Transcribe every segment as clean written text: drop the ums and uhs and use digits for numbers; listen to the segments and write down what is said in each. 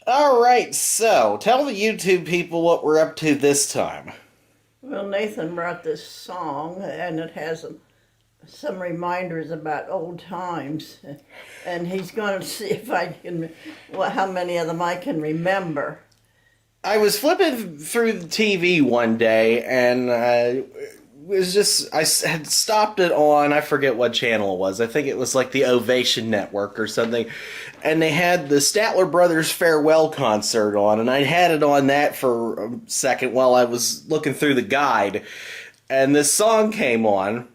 Alright, so tell the YouTube people what we're up to this time. Well, Nathan brought this song, and it has some reminders about old times, and he's going to see if I can, how many of them I can remember. I was flipping through the TV one day, and I had stopped it on, I forget what channel it was. I think it was like the Ovation Network or something. And they had the Statler Brothers farewell concert on, and I had it on that for a second while I was looking through the guide. And this song came on,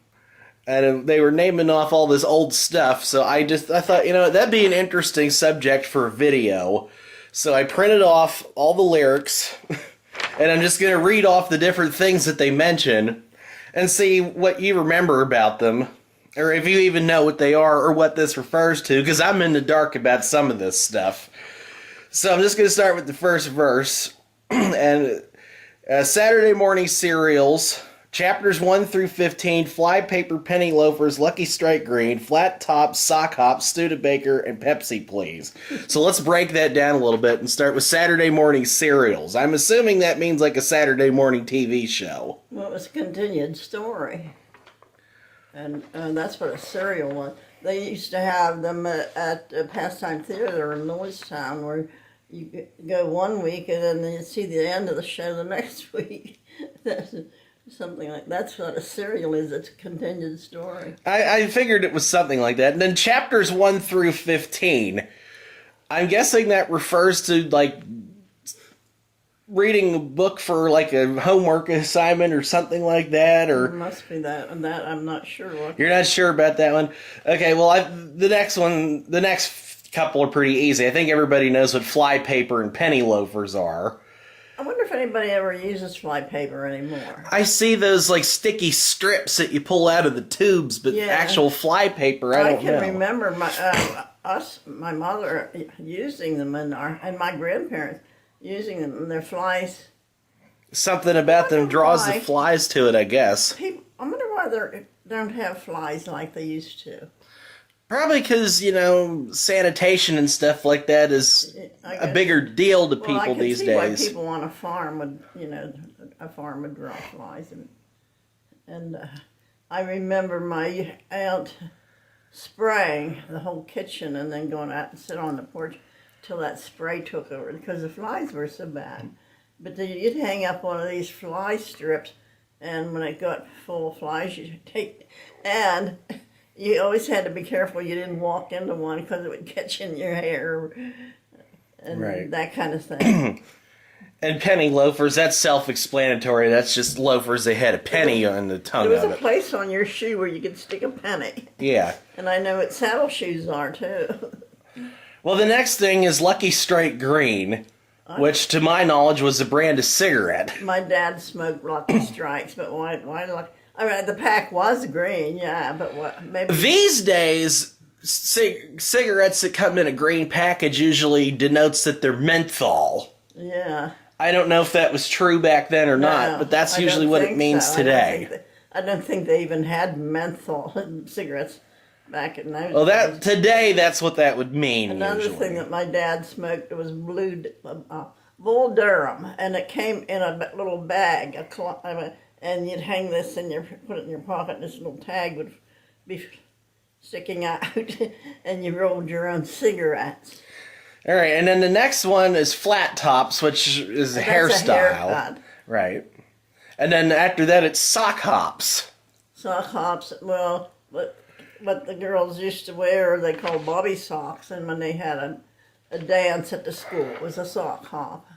and they were naming off all this old stuff, so I thought, that'd be an interesting subject for a video. So I printed off all the lyrics, and I'm just going to read off the different things that they mention, and see what you remember about them, or if you even know what they are or what this refers to, because I'm in the dark about some of this stuff. So I'm just going to start with the first verse. And Saturday morning cereals, chapters 1 through 15, flypaper, penny loafers, Lucky Strike Green, flat tops, sock hops, Studebaker, and Pepsi, please. So let's break that down a little bit and start with Saturday morning cereals. I'm assuming that means like a Saturday morning TV show. Well, it was a continued story, and that's what a cereal was. They used to have them at the Pastime Theater in Lewistown, where you go one week and then you see the end of the show the next week. Something like that's what a serial is. It's a continued story. I figured it was something like that. And then chapters 1 through 15, I'm guessing that refers to like reading a book for like a homework assignment or something like that, or it must be that. And that I'm not sure. You're not sure about that one? Okay, well, the next couple are pretty easy. I think everybody knows what flypaper and penny loafers are. I wonder if anybody ever uses flypaper anymore. I see those like sticky strips that you pull out of the tubes, but actual flypaper, I don't know. I can remember my mother using them and my grandparents using them, and their flies. Something about them draws the flies to it, I guess. I wonder why they don't have flies like they used to. Probably because, sanitation and stuff like that is a bigger deal to people these days. I can see why people on a farm would draw flies. And I remember my aunt spraying the whole kitchen and then going out and sit on the porch till that spray took over because the flies were so bad. But then you'd hang up one of these fly strips, and when it got full of flies, you'd take, and you always had to be careful you didn't walk into one because it would catch in your hair and that kind of thing. And penny loafers, that's self-explanatory. That's just loafers. They had a penny on the tongue of it. There was a place on your shoe where you could stick a penny. Yeah. And I know what saddle shoes are, too. Well, the next thing is Lucky Strike Green, which, to my knowledge, was a brand of cigarette. My dad smoked Lucky Strikes, but why Lucky? I mean, the pack was green, yeah, but what? Maybe these days, cigarettes that come in a green package usually denotes that they're menthol. Yeah. I don't know if that was true back then or not, but that's usually what it means today. I don't think they even had menthol in cigarettes back in those days. Well, today that's what that would mean. Another thing that my dad smoked was Bull Durham, and it came in a little bag, and you'd hang this and put it in your pocket, and this little tag would be sticking out, and you rolled your own cigarettes. All right, and then the next one is flat tops, which is a hairstyle. Haircut. Right. And then after that, it's sock hops. Sock hops, well, what the girls used to wear, they called bobby socks, and when they had a dance at the school, it was a sock hop.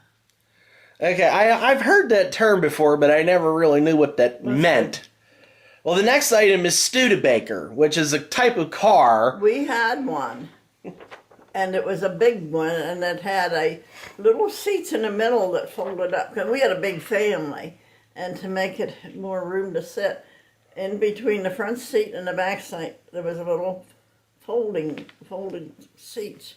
Okay, I've heard that term before, but I never really knew what that meant. Well, the next item is Studebaker, which is a type of car. We had one, and it was a big one, and it had a little seats in the middle that folded up, because we had a big family, and to make it more room to sit, in between the front seat and the back seat, there was a little folding seats.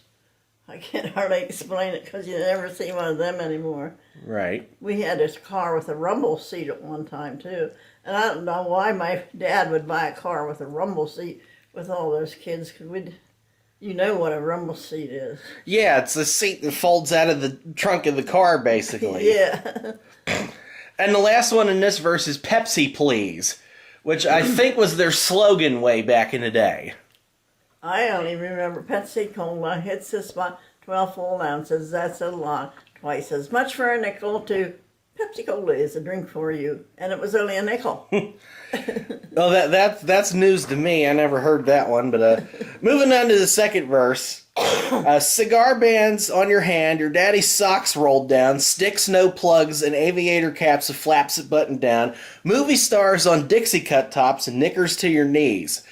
I can't hardly explain it because you never see one of them anymore. Right. We had this car with a rumble seat at one time, too. And I don't know why my dad would buy a car with a rumble seat with all those kids, because You know what a rumble seat is. Yeah, it's a seat that folds out of the trunk of the car, basically. Yeah. And the last one in this verse is Pepsi Please, which I think was their slogan way back in the day. I only remember Pepsi Cola hits the spot 12 full ounces. That's a lot. Twice as much for a nickel to Pepsi Cola is a drink for you. And it was only a nickel. Well, that's news to me. I never heard that one. But moving on to the second verse. Cigar bands on your hand, your daddy's socks rolled down, sticks, no plugs, and aviator caps with flaps that button down, movie stars on Dixie cut tops, and knickers to your knees.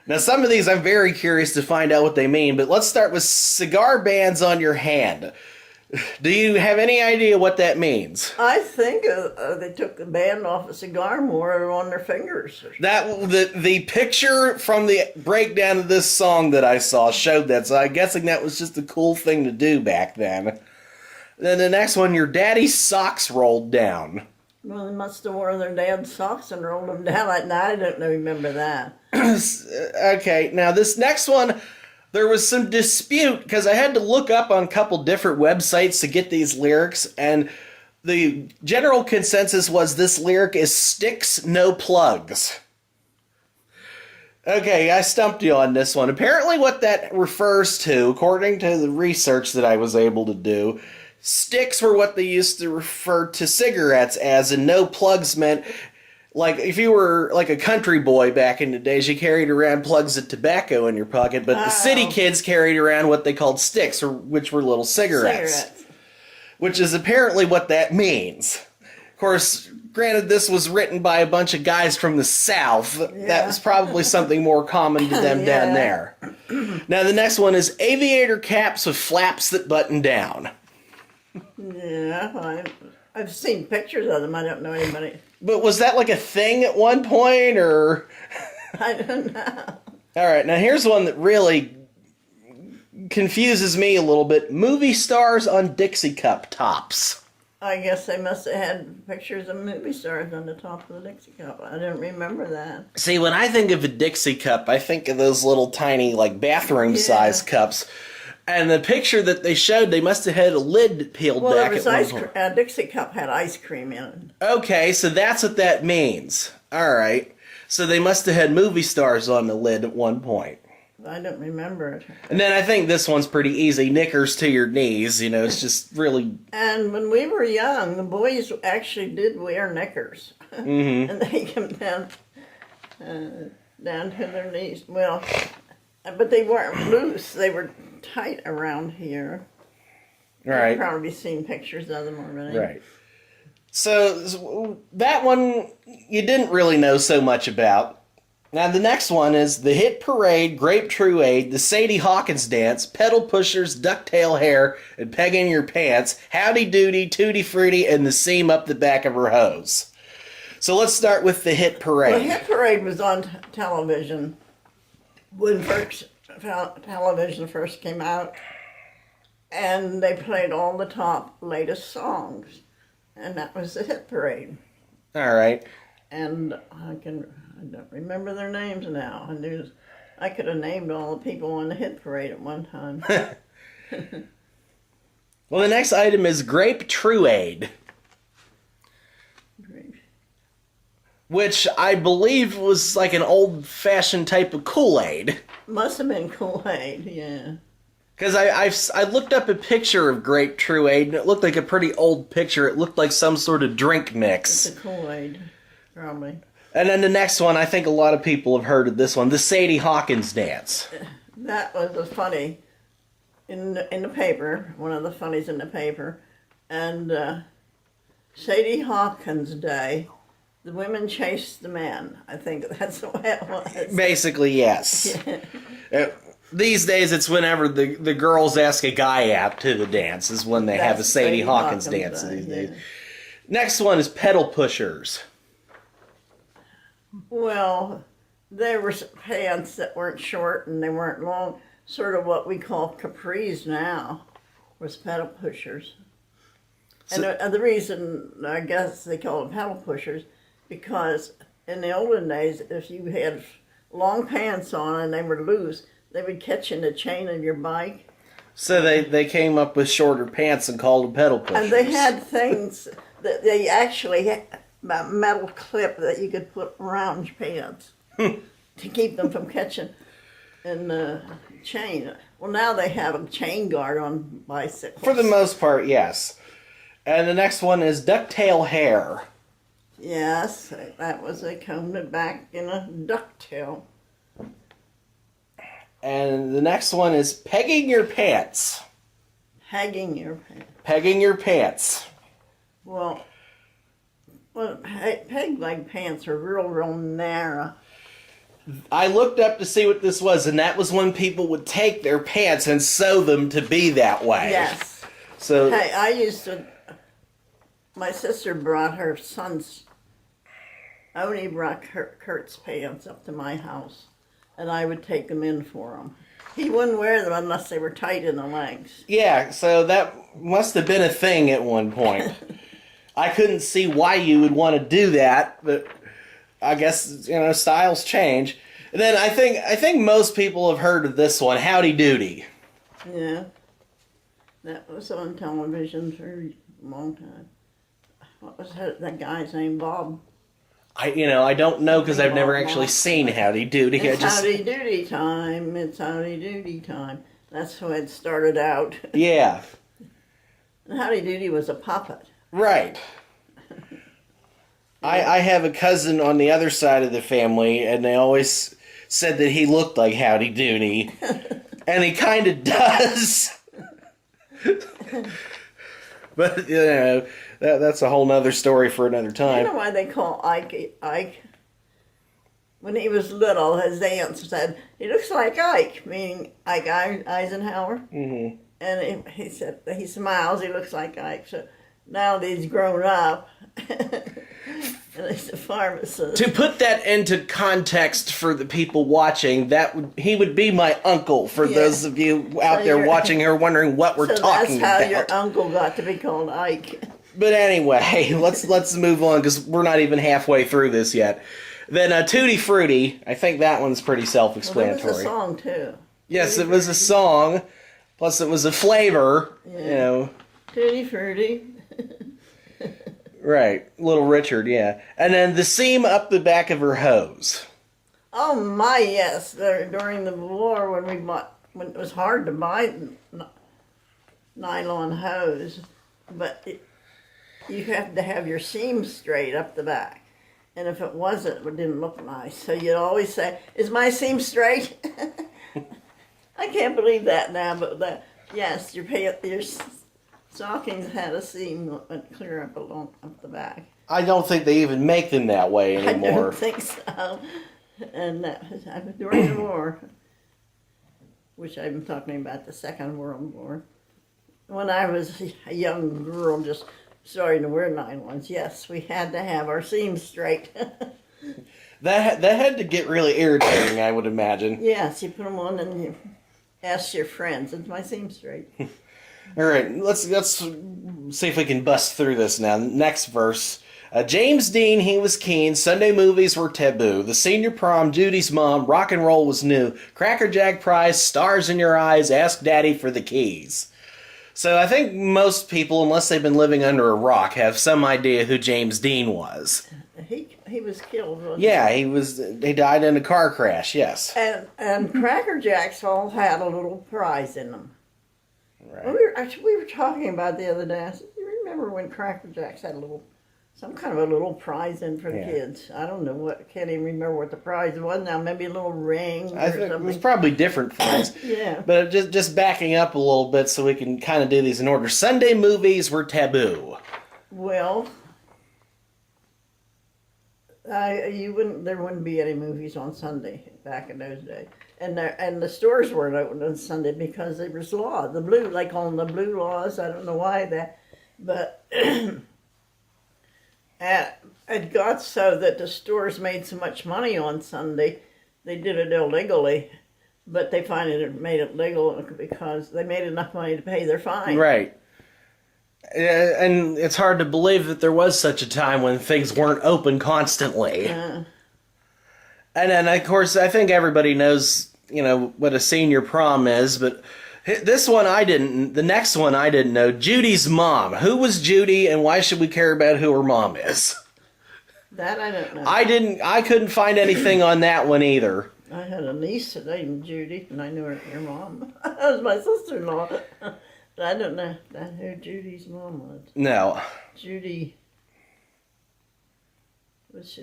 Now, some of these I'm very curious to find out what they mean, but let's start with cigar bands on your hand. Do you have any idea what that means? I think they took the band off a cigar more on their fingers. The picture from the breakdown of this song that I saw showed that, so I'm guessing that was just a cool thing to do back then. Then the next one, your daddy's socks rolled down. Well, they must have worn their dad's socks and rolled them down like that. I don't remember that. Okay, now this next one, there was some dispute because I had to look up on a couple different websites to get these lyrics, and the general consensus was this lyric is sticks, no plugs. Okay, I stumped you on this one. Apparently what that refers to, according to the research that I was able to do, sticks were what they used to refer to cigarettes as, and no plugs meant, like, if you were like a country boy back in the days, you carried around plugs of tobacco in your pocket, but the city kids carried around what they called sticks, which were little cigarettes. Which is apparently what that means. Of course, granted, this was written by a bunch of guys from the South. Yeah. That was probably something more common to them down there. Now, the next one is aviator caps with flaps that button down. Yeah, I've seen pictures of them. I don't know anybody. But was that like a thing at one point, or? I don't know. All right, now here's one that really confuses me a little bit. Movie stars on Dixie cup tops. I guess they must have had pictures of movie stars on the top of the Dixie cup. I don't remember that. See, when I think of a Dixie cup, I think of those little tiny, like, bathroom-sized cups. And the picture that they showed, they must have had a lid peeled back at one point. A Dixie cup had ice cream in it. Okay, so that's what that means. All right. So they must have had movie stars on the lid at one point. I don't remember it. And then I think this one's pretty easy. Knickers to your knees. You know, it's just really... And when we were young, the boys actually did wear knickers. Mm-hmm. And they came down to their knees. Well, but they weren't loose. They were tight around here. Right. You've probably seen pictures of them already. Right. So that one you didn't really know so much about. Now the next one is the hit parade, grape truade, the Sadie Hawkins dance, pedal pushers, ducktail hair, and pegging your pants, howdy doody, tutti frutti, and the seam up the back of her hose. So let's start with the hit parade. The hit parade was on television when television first came out, and they played all the top latest songs, and that was the hit parade. All right. And I don't remember their names now. I could have named all the people on the hit parade at one time. Well, the next item is grape truade. Which I believe was like an old-fashioned type of Kool-Aid. Must have been Kool-Aid, yeah. Because I looked up a picture of grape truade, and it looked like a pretty old picture. It looked like some sort of drink mix. It's a Kool-Aid, probably. And then the next one, I think a lot of people have heard of this one, the Sadie Hawkins dance. That was funny in the paper, one of the funnies in the paper. And Sadie Hawkins Day... The women chased the men. I think that's the way it was. Basically, yes. Yeah. These days, it's whenever the girls ask a I out to the dance is when they have a Sadie Hawkins dance these days. Next one is pedal pushers. Well, there were pants that weren't short and they weren't long. Sort of what we call capris now was pedal pushers. So, and the reason, I guess, they call them pedal pushers because in the olden days, if you had long pants on and they were loose, they would catch in the chain of your bike. So they came up with shorter pants and called them pedal pushers. And they had things that they actually had a metal clip that you could put around your pants to keep them from catching in the chain. Well, now they have a chain guard on bicycles. For the most part, yes. And the next one is ducktail hair. Yes, that was, they combed it back in a ducktail. And the next one is pegging your pants. Pegging your pants. Pegging your pants. Well, peg leg pants are real narrow. I looked up to see what this was, and that was when people would take their pants and sew them to be that way. Yes. So hey, I used to. My sister brought her son's. Only brought Kurt's pants up to my house, and I would take them in for him. He wouldn't wear them unless they were tight in the legs. yeah, so that must have been a thing at one point. I couldn't see why you would want to do that, but I guess, styles change. And then I think most people have heard of this one, Howdy Doody. Yeah, that was on television for a long time. What was that guy's name? Bob. I don't know because I've never actually seen Howdy Doody. It's Howdy Doody time. It's Howdy Doody time. That's how it started out. Yeah. And Howdy Doody was a puppet. Right. I have a cousin on the other side of the family, and they always said that he looked like Howdy Doody. And he kind of does. But, that's a whole nother story for another time. You know why they call Ike? When he was little, his aunt said, he looks like Ike, meaning Ike Eisenhower. Mm-hmm. And he said, he smiles, he looks like Ike. So now that he's grown up, and he's a pharmacist. To put that into context for the people watching, he would be my uncle, for those of you out there watching or wondering what we're talking about. That's how your uncle got to be called Ike. But anyway, let's move on because we're not even halfway through this yet. Then Tutti Frutti, I think that one's pretty self-explanatory. Well, it was a song too. Yes, it was a song, plus it was a flavor, Tutti Frutti. Right, Little Richard, yeah. And then the seam up the back of her hose. Oh my, yes. During the war when it was hard to buy nylon hose, but you have to have your seam straight up the back. And if it wasn't, it didn't look nice. So you'd always say, is my seam straight? I can't believe that now, but yes, your stockings had a seam that went clear up the back. I don't think they even make them that way anymore. I don't think so. And that was during the war, which I'm talking about the Second World War. When I was a young girl just starting to wear nylons, yes, we had to have our seams straight. That had to get really irritating, I would imagine. Yes, you put them on and you ask your friends, is my seam straight? All right, let's see if we can bust through this now. Next verse. James Dean, he was keen. Sunday movies were taboo. The senior prom, Judy's mom, rock and roll was new. Cracker Jack prize, stars in your eyes, ask daddy for the keys. So I think most people, unless they've been living under a rock, have some idea who James Dean was. He was killed, wasn't Yeah, he died in a car crash, yes. And Cracker Jacks all had a little prize in them. Right. We were talking about the other day. I said, you remember when Cracker Jacks had some kind of a little prize in for the kids? I don't know can't even remember what the prize was now. Maybe a little ring or something. It was probably different for us. Yeah. But just backing up a little bit so we can kind of do these in order. Sunday movies were taboo. Well, there wouldn't be any movies on Sunday back in those days. And the stores weren't open on Sunday because there was law. They call them the blue laws. I don't know why that, but it got so that the stores made so much money on Sunday, they did it illegally, but they finally made it legal because they made enough money to pay their fine. Right. And it's hard to believe that there was such a time when things weren't open constantly. And then, of course, I think everybody knows what a senior prom is, but this one I didn't. The next one I didn't know. Judy's mom. Who was Judy, and why should we care about who her mom is? That I don't know. I couldn't find anything on that one either. I had a niece named Judy, and I knew her mom. That was my sister-in-law. But I don't know who Judy's mom was. No. Judy.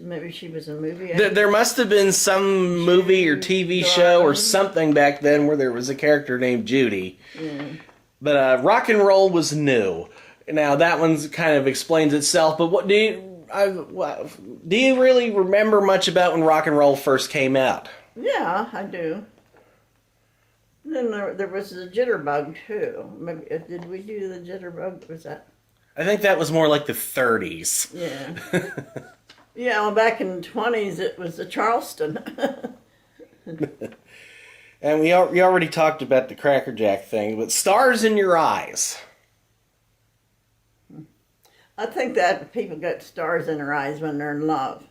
Maybe she was a movie. There must have been some movie or TV show or something back then where there was a character named Judy. Yeah. But rock and roll was new. Now that one's kind of explains itself. But what do you really remember much about when rock and roll first came out? Yeah, I do. Then there was the jitterbug too. Maybe did we do the jitterbug? Was that? I think that was more like the 30s. Yeah. Yeah, well, back in the 20s, it was the Charleston. And we already talked about the Cracker Jack thing, but stars in your eyes. I think that people get stars in their eyes when they're in love.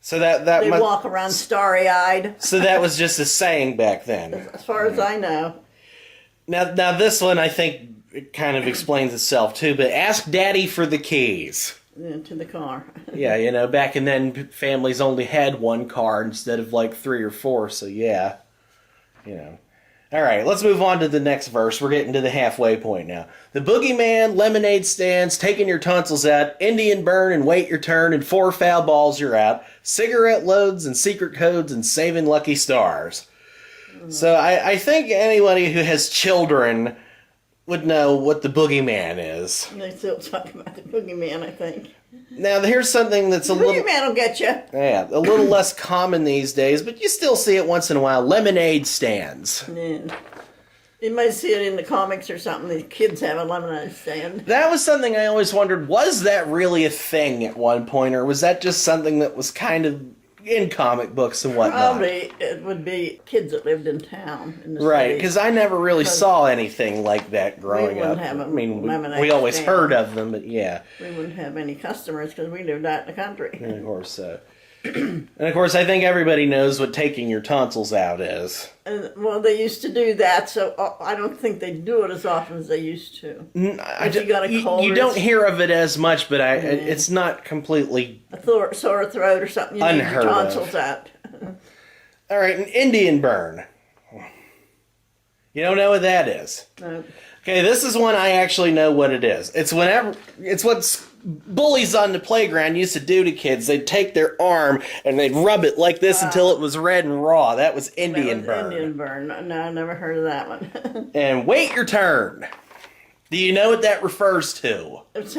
So that they walk around starry-eyed. So that was just a saying back then. As far as I know. Now this one I think it kind of explains itself too, but ask Daddy for the keys. To the car. Yeah, back in then, families only had one car instead of like 3 or 4, so yeah. All right, let's move on to the next verse. We're getting to the halfway point now. The Boogeyman, lemonade stands, taking your tonsils out, Indian burn and wait your turn, and 4 foul balls you're out, cigarette loads and secret codes and saving lucky stars. So I think anybody who has children would know what the Boogeyman is. They still talk about the Boogeyman, I think. Now, here's something that's a little... Boogeyman will get you. Yeah, a little less common these days, but you still see it once in a while. Lemonade stands. Yeah. You might see it in the comics or something. The kids have a lemonade stand. That was something I always wondered, was that really a thing at one point, or was that just something that was kind of in comic books and whatnot? Probably it would be kids that lived in town. In the right, cities. because I never really saw anything like that growing up. Have we always heard of them, but yeah. We wouldn't have any customers because we lived out in the country. And of course, and of course, I think everybody knows what taking your tonsils out is. Well, they used to do that, so I don't think they do it as often as they used to. You don't hear of it as much, but it's not completely a sore throat or something. You need your tonsils out. All right, an Indian burn. You don't know what that is? No. Okay, this is one I actually know what it is. It's what bullies on the playground used to do to kids. They'd take their arm and they'd rub it like this until it was red and raw. That was Indian burn. Indian burn. No, I never heard of that one. And wait your turn. Do you know what that refers to? It's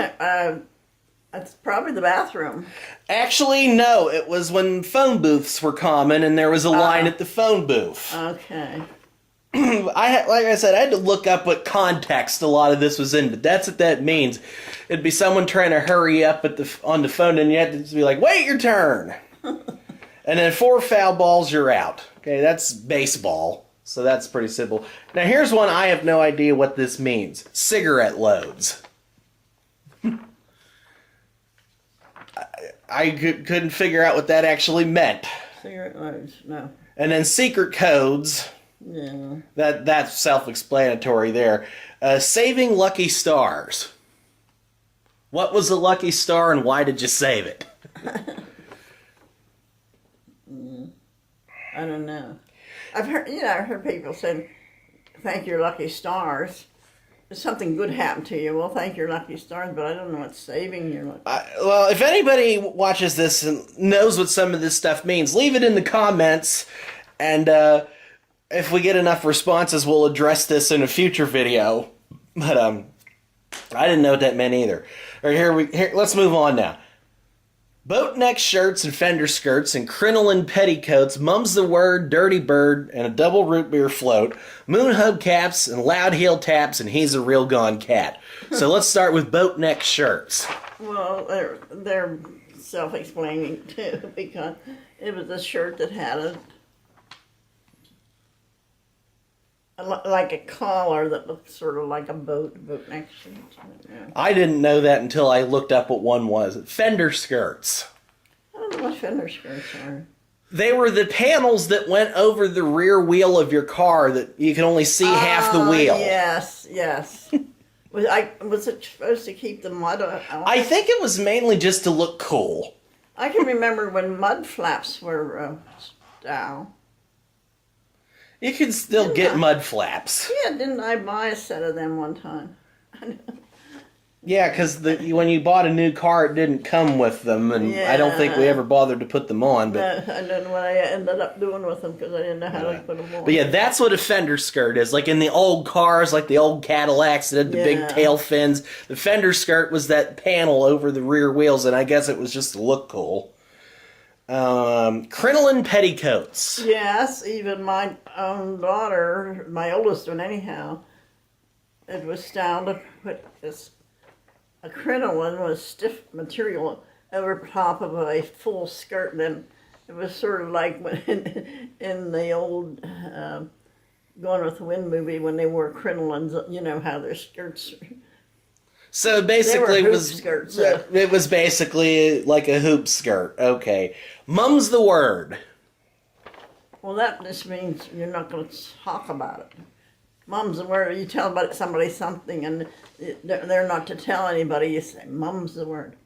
probably the bathroom. Actually, no. It was when phone booths were common and there was a line at the phone booth. Okay. Like I said, I had to look up what context a lot of this was in, but that's what that means. It'd be someone trying to hurry up on the phone, and you had to just be like, wait your turn. And then 4 foul balls, you're out. Okay, that's baseball, so that's pretty simple. Now here's one I have no idea what this means. Cigarette loads. I couldn't figure out what that actually meant. Cigarette loads, no. And then secret codes. Yeah. That's self-explanatory there. Saving lucky stars. What was a lucky star and why did you save it? I don't know. I've heard people saying, thank your lucky stars. If something good happened to you, well, thank your lucky stars, but I don't know what saving your lucky stars. Well, if anybody watches this and knows what some of this stuff means, leave it in the comments, and if we get enough responses, we'll address this in a future video. But I didn't know what that meant either. All right, here, let's move on now. Boat neck shirts and Fender skirts and crinoline petticoats, mum's the word, dirty bird, and a double root beer float, moon hub caps and loud heel taps, and he's a real gone cat. So let's start with boat neck shirts. Well, they're self-explaining too, because it was a shirt that had like a collar that looked sort of like a boat neck shirt. Yeah. I didn't know that until I looked up what one was. Fender skirts. I don't know what Fender skirts are. They were the panels that went over the rear wheel of your car that you can only see half the wheel. Yes. Was it supposed to keep the mud out? I think it was mainly just to look cool. I can remember when mud flaps were down. You can still get mud flaps. Yeah, didn't I buy a set of them one time? Yeah, because when you bought a new car, it didn't come with them, and I don't think we ever bothered to put them on. But I don't know what I ended up doing with them because I didn't know how to put them on. But yeah, that's what a fender skirt is. Like in the old cars, like the old Cadillacs that had the big tail fins, the fender skirt was that panel over the rear wheels, and I guess it was just to look cool. Crinoline petticoats. Yes, even my own daughter, my oldest one anyhow, it was down to put this. A crinoline was stiff material over top of a full skirt, and then it was sort of like when in the old Gone with the Wind movie when they wore crinolines. You know how their skirts. So basically, they were hoop skirts. It was basically like a hoop skirt. Okay, mum's the word. Well, that just means you're not going to talk about it. Mum's the word. You tell about somebody something, and they're not to tell anybody. You say, "Mum's the word."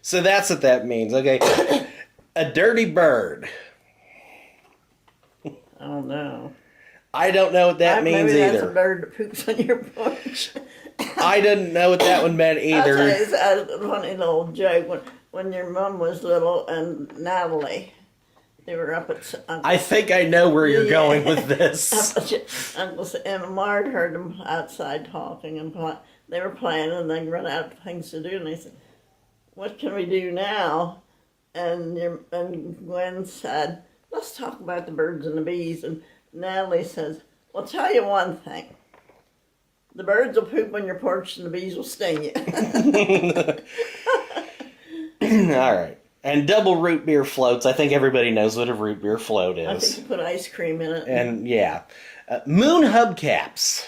So that's what that means. Okay, a dirty bird. Oh no. I don't know what that means maybe either. That's a bird that poops on your porch. I didn't know what that one meant either. I'll tell you a funny little joke. When your mum was little and Natalie, they were up at I think I know where you're going with this. Uncle and Marge heard them outside talking and they were playing and they run out of things to do and they said, "What can we do now?" And Gwen said, "Let's talk about the birds and the bees." And Natalie says, "Well, tell you one thing. The birds will poop on your porch and the bees will sting you." All right. And double root beer floats. I think everybody knows what a root beer float is. I think you put ice cream in it. And yeah. Moon hubcaps.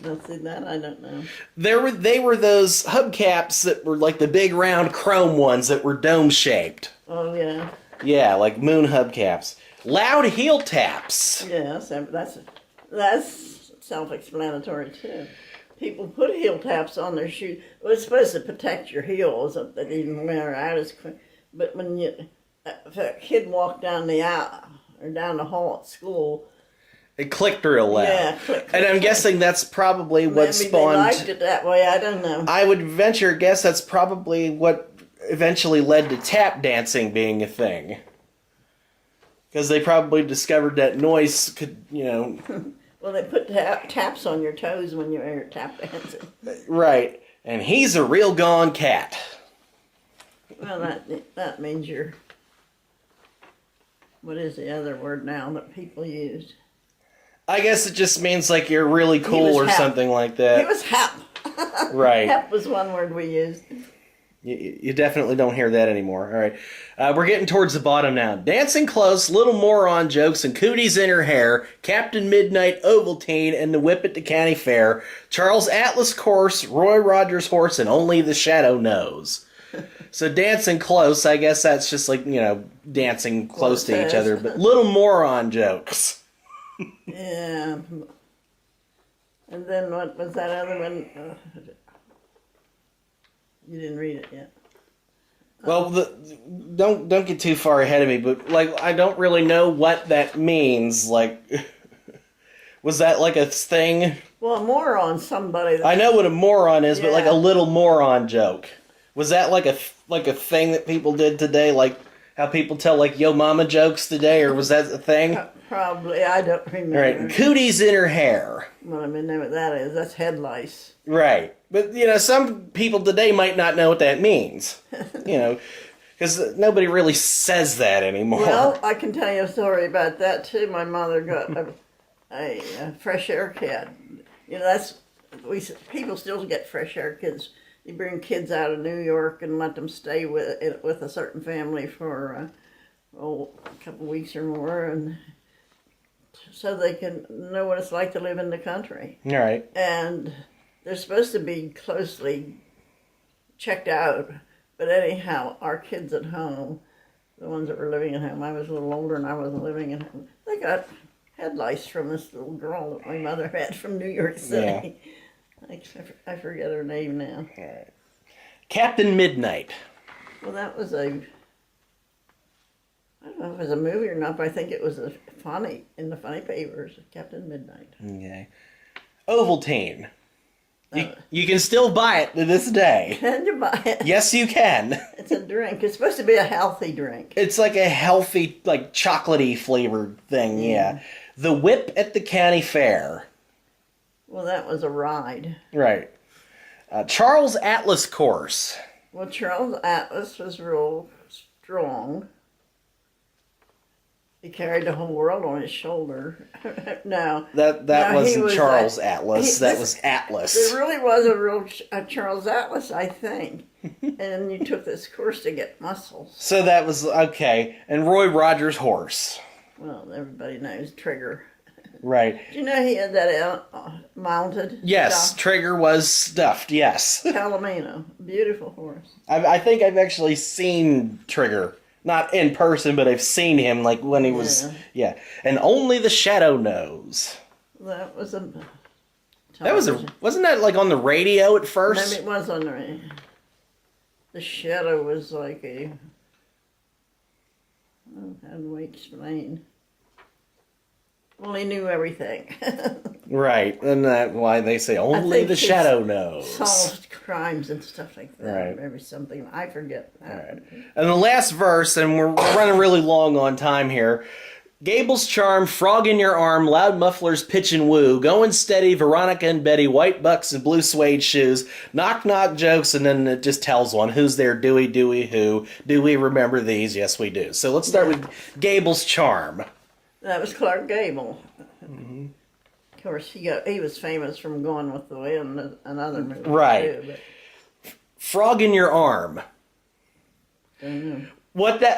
Let's see that. I don't know. They were those hubcaps that were like the big round chrome ones that were dome shaped. Oh, yeah. Yeah, like moon hubcaps. Loud heel taps. Yes, that's self-explanatory too. People put heel taps on their shoes. Well, it's supposed to protect your heels that they didn't wear out as quick. But when if a kid walked down the aisle or down the hall at school, it clicked real loud. Yeah, click. And I'm guessing that's probably what spawned. They liked it that way. I don't know. I would venture a guess that's probably what eventually led to tap dancing being a thing. Because they probably discovered that noise could, Well, they put taps on your toes when you're tap dancing. Right. And he's a real gone cat. Well, that means you're... What is the other word now that people use? I guess it just means like you're really cool or something like that. He was hep. Right. Hep was one word we used. You definitely don't hear that anymore. All right. We're getting towards the bottom now. Dancing Close, Little Moron Jokes, and Cooties in Her Hair, Captain Midnight, Ovaltine, and the Whip at the County Fair, Charles Atlas Course, Roy Rogers Horse, and Only the Shadow Knows. So Dancing Close, I guess that's just like, dancing close to each other, but Little Moron Jokes. Yeah. And then what was that other one? You didn't read it yet. Well, don't get too far ahead of me, but like I don't really know what that means. Like, was that like a thing? Well, a moron, somebody. I know what a moron is, but like a little moron joke. Was that like a thing that people did today? Like how people tell like yo mama jokes today, or was that a thing? Probably, I don't remember. All right, Cooties in Her Hair. Well, I mean, know what that is. That's head lice. Right. But, some people today might not know what that means. Because nobody really says that anymore. Well, I can tell you a story about that, too. My mother got a fresh air kit. People still get fresh air kids. You bring kids out of New York and let them stay with a certain family for a couple weeks or more, and so they can know what it's like to live in the country. All right. And they're supposed to be closely checked out, but anyhow, our kids at home, the ones that were living at home. I was a little older and I wasn't living at home. They got had lice from this little girl that my mother had from New York City. Yeah. I forget her name now. All right. Captain Midnight. Well, that was I don't know if it was a movie or not, but I think it was in the funny papers, Captain Midnight. Okay. Ovaltine. You can still buy it to this day. Can you buy it? Yes, you can. It's a drink. It's supposed to be a healthy drink. It's like a healthy, like chocolatey flavored thing, yeah. The Whip at the county fair. Well, that was a ride. Right. Charles Atlas course. Well, Charles Atlas was real strong. He carried the whole world on his shoulder. No. That wasn't Charles Atlas. That was Atlas. There really was a Charles Atlas, I think. And you took this course to get muscles. So that was, okay. And Roy Rogers' horse. Well, everybody knows Trigger. Right. Do you know he had that mounted? Yes, stuff? Trigger was stuffed, yes. Palomino. Beautiful horse. I think I've actually seen Trigger. Not in person, but I've seen him like when he was, yeah. And only the shadow knows. That was a... Wasn't that like on the radio at first? Maybe it was on the radio. The shadow was like a... how do we explain? Well, he knew everything. Right, and that's why they say only the shadow knows. Solved crimes and stuff like that. Right. Maybe something, I forget. Right. And the last verse, and we're running really long on time here. Gable's charm, frog in your arm, loud mufflers pitch and woo, going steady, Veronica and Betty, white bucks and blue suede shoes, knock knock jokes, and then it just tells one, who's there, Dewey, who, do we remember these? Yes, we do. So let's start with Gable's charm. That was Clark Gable. Mm-hmm. Of course, he was famous from Going with the Wind and other movies. Right. Too, Frog in your arm. Mm-hmm.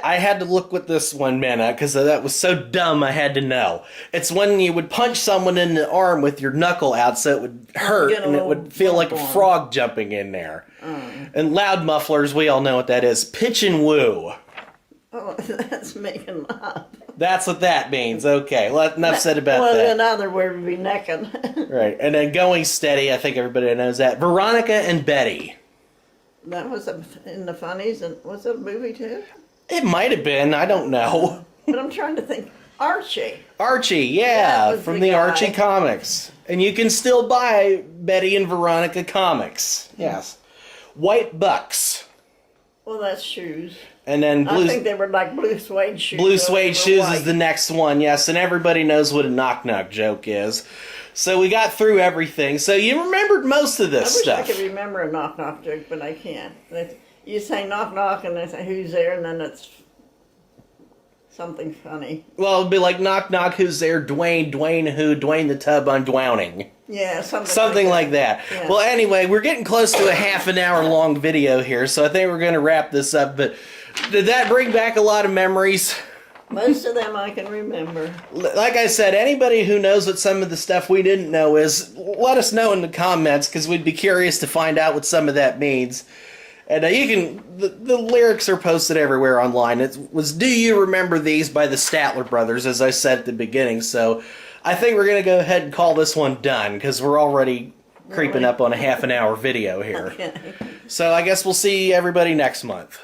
I had to look with this one, man, because that was so dumb I had to know. It's when you would punch someone in the arm with your knuckle out so it would hurt and it would feel like a frog jumping in there. And loud mufflers, we all know what that is. Pitch and woo. Oh, that's making love. That's what that means. Okay, enough said about that. Well, another word would be necking. Right, and then going steady, I think everybody knows that. Veronica and Betty. That was in the funnies, and was it a movie too? It might have been, I don't know. But I'm trying to think. Archie. Archie, yeah, from the Archie comics. And you can still buy Betty and Veronica comics. Yes. White bucks. Well, that's shoes. And then I think they were like blue suede shoes. Blue suede shoes is the next one, yes. And everybody knows what a knock-knock joke is. So we got through everything. So you remembered most of this stuff. I wish I could remember a knock-knock joke, but I can't. You say knock-knock, and they say, who's there? And then it's something funny. Well, it'd be like knock-knock, who's there? Dwayne who? Dwayne the tub on Dwowning. Yeah, something like that. Yeah. Well, anyway, we're getting close to a half an hour long video here, so I think we're going to wrap this up. But did that bring back a lot of memories? Most of them I can remember. Like I said, anybody who knows what some of the stuff we didn't know is, let us know in the comments, because we'd be curious to find out what some of that means. And the lyrics are posted everywhere online. It was Do You Remember These by the Statler Brothers, as I said at the beginning. So I think we're going to go ahead and call this one done, because we're already creeping up on a half an hour video here. Okay. So I guess we'll see everybody next month.